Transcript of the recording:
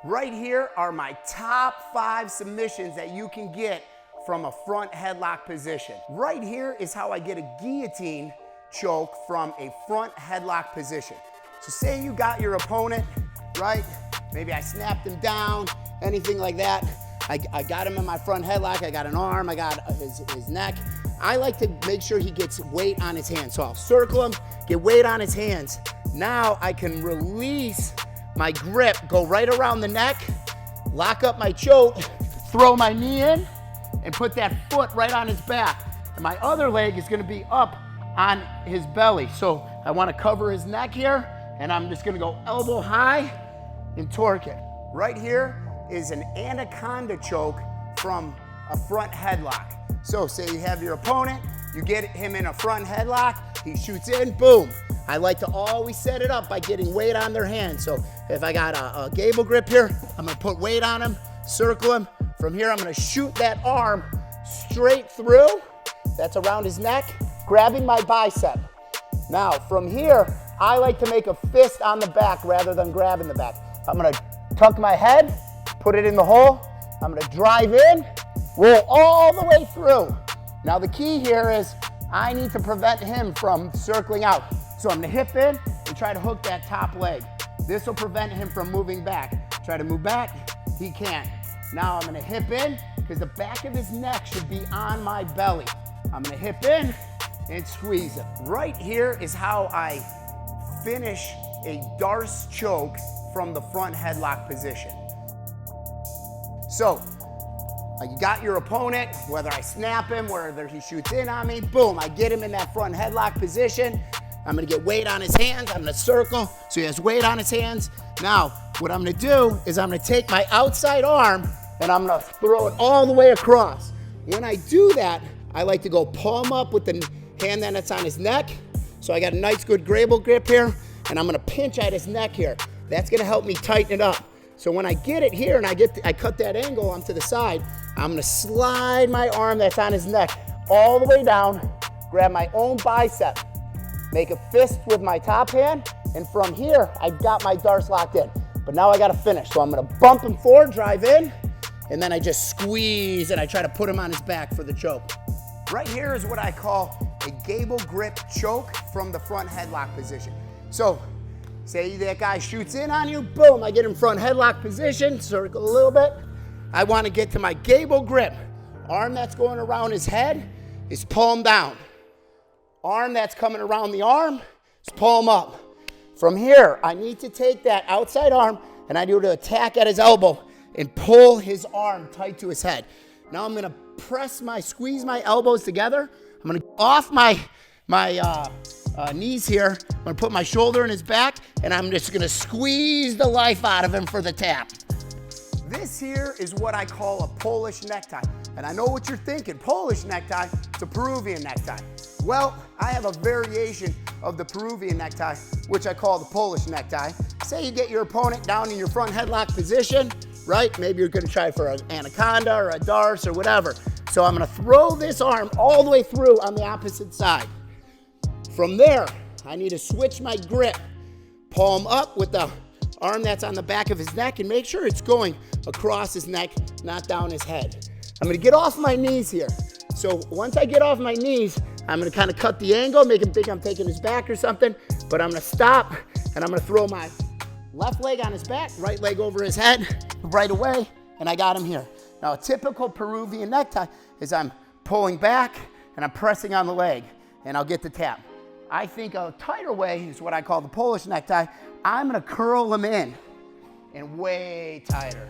Right here are my top 5 submissions that you can get from a front headlock position. Right here is how I get a guillotine choke from a front headlock position. So say you got your opponent, right? Maybe I snapped him down, anything like that. I got him in my front headlock, I got an arm, I got his neck. I like to make sure he gets weight on his hands. So I'll circle him, get weight on his hands. Now I can release my grip, go right around the neck, lock up my choke, throw my knee in, and put that foot right on his back. And my other leg is gonna be up on his belly. So I wanna cover his neck here, and I'm just gonna go elbow high and torque it. Right here is an Anaconda choke from a front headlock. So say you have your opponent, you get him in a front headlock, he shoots in, boom. I like to always set it up by getting weight on their hands. So if I got a Gable grip here, I'm gonna put weight on him, circle him. From here, I'm gonna shoot that arm straight through. That's around his neck, grabbing my bicep. Now, from here, I like to make a fist on the back rather than grabbing the back. I'm gonna tuck my head, put it in the hole. I'm gonna drive in, roll all the way through. Now the key here is I need to prevent him from circling out. So I'm gonna hip in and try to hook that top leg. This will prevent him from moving back. Try to move back, he can't. Now I'm gonna hip in because the back of his neck should be on my belly. I'm gonna hip in and squeeze it. Right here is how I finish a Darce choke from the front headlock position. So, you got your opponent, whether I snap him, whether he shoots in on me, boom, I get him in that front headlock position. I'm gonna get weight on his hands, I'm gonna circle, so he has weight on his hands. Now, what I'm gonna do is I'm gonna take my outside arm and I'm gonna throw it all the way across. When I do that, I like to go palm up with the hand that's on his neck. So I got a nice good Gable grip here, and I'm gonna pinch at his neck here. That's gonna help me tighten it up. So when I get it here and I cut that angle onto the side, I'm gonna slide my arm that's on his neck all the way down, grab my own bicep, make a fist with my top hand, and from here, I've got my Darce locked in. But now I gotta finish. So I'm gonna bump him forward, drive in, and then I just squeeze and I try to put him on his back for the choke. Right here is what I call a Gable grip choke from the front headlock position. So, say that guy shoots in on you, boom, I get him front headlock position, circle a little bit. I wanna get to my Gable grip. Arm that's going around his head is palm down. Arm that's coming around the arm is palm up. From here, I need to take that outside arm and I need to attack at his elbow and pull his arm tight to his head. Now I'm gonna squeeze my elbows together. I'm gonna off my knees here. I'm gonna put my shoulder in his back and I'm just gonna squeeze the life out of him for the tap. This here is what I call a Polish necktie. And I know what you're thinking, Polish necktie, it's a Peruvian necktie. Well, I have a variation of the Peruvian necktie, which I call the Polish necktie. Say you get your opponent down in your front headlock position, right? Maybe you're gonna try for an Anaconda or a Darce or whatever. So I'm gonna throw this arm all the way through on the opposite side. From there, I need to switch my grip, palm up with the arm that's on the back of his neck and make sure it's going across his neck, not down his head. I'm gonna get off my knees here. So once I get off my knees, I'm gonna kind of cut the angle, make him think I'm taking his back or something, but I'm gonna stop and I'm gonna throw my left leg on his back, right leg over his head, right away, and I got him here. Now a typical Peruvian necktie is I'm pulling back and I'm pressing on the leg and I'll get the tap. I think a tighter way is what I call the Polish necktie. I'm gonna curl them in and way tighter.